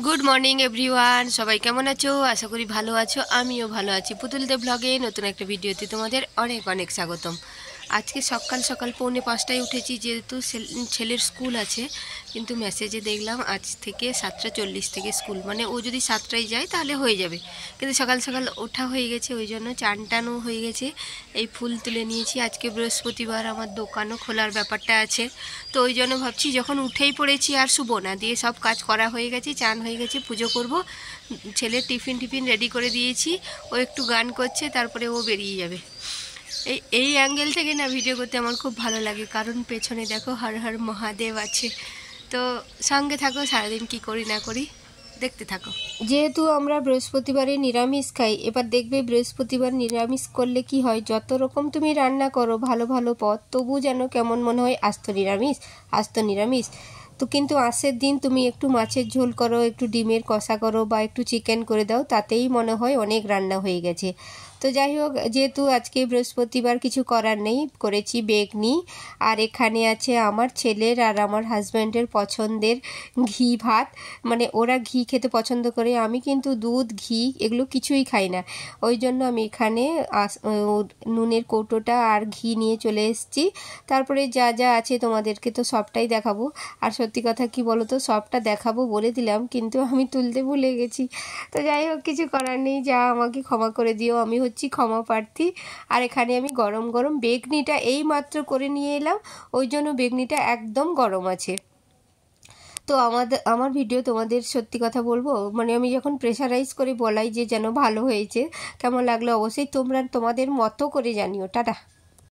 Good morning everyone, সবাই কেমন আছো? আশা করি ভালো আছো। আমিও ভালো আছি। পুতুল দেব ব্লগে নতুন একটা ভিডিওতে তোমাদের অনেক অনেক স্বাগতম। আজকে সকাল সকাল 4:45টায় উঠেছি, যেহেতু ছেলের স্কুল আছে। কিন্তু মেসেজে দেখলাম আজ থেকে 7:40 থেকে স্কুল, মানে ও যদি 7টায় যায় তাহলে হয়ে যাবে। কিন্তু সকাল সকাল ওঠা হয়ে গেছে, ওই জন্য চান টানও হয়ে গেছে। এই ফুল তুলে নিয়েছি। আজকে বৃহস্পতিবার, আমার দোকানও খোলার ব্যাপারটা আছে। তো ওই জন্য ভাবছি যখন উঠেই পড়েছি আর শুবো না, দিয়ে সব কাজ করা হয়ে গেছে, চান হয়ে গেছে, পুজো করব। ছেলের টিফিন রেডি করে দিয়েছি। ও একটু গান করছে, তারপরে ও বেরিয়ে যাবে। এই অ্যাঙ্গেল থেকে না ভিডিও করতে আমার খুব ভালো লাগে, কারণ পেছনে দেখো হর হর মহাদেব আছে। তো সঙ্গে থাকো, সারাদিন কি করি না করি দেখতে থাকো। যেহেতু আমরা বৃহস্পতিবারে নিরামিষ খাই, এবার দেখবে বৃহস্পতিবার নিরামিষ করলে কি হয়, যত রকম তুমি রান্না করো ভালো ভালো পদ, তবু যেন কেমন মনে হয় আস্ত নিরামিষ আস্ত নিরামিষ। তো কিন্তু আঁশের দিন তুমি একটু মাছের ঝোল করো, একটু ডিমের কষা করো বা একটু চিকেন করে দাও, তাতেই মনে হয় অনেক রান্না হয়ে গেছে। তো যাই হোক, যেহেতু আজকে বৃহস্পতিবার কিছু করার নেই, করেছি বেগনি। আর এখানে আছে আমার ছেলের আর আমার হাজব্যান্ডের পছন্দের ঘি ভাত। মানে ওরা ঘি খেতে পছন্দ করে, আমি কিন্তু দুধ ঘি এগুলো কিছুই খাই না। ওই জন্য আমি এখানে নুনের কৌটোটা আর ঘি নিয়ে চলে এসেছি। তারপরে যা যা আছে তোমাদেরকে তো সবটাই দেখাবো। আর সত্যি কথা কি বলো তো, সবটা দেখাবো বলে দিলাম, কিন্তু আমি তুলতে ভুলে গেছি। তো যাই হোক, কিছু করার নেই, যা আমাকে ক্ষমা করে দিও, আমি হচ্ছি ক্ষমা প্রার্থী। আর এখানে আমি গরম গরম বেগনিটা এই মাত্র করে নিয়ে এলাম, ওই জন্য বেগনিটা একদম গরম আছে। তো আমার ভিডিও তোমাদের সত্যি কথা বলবো, মানে আমি যখন প্রেশারাইজ করে বলাই যে যেন ভালো হয়েছে, কেমন লাগলো অবশ্যই তোমরা তোমাদের মতো করে জানিও। টাটা।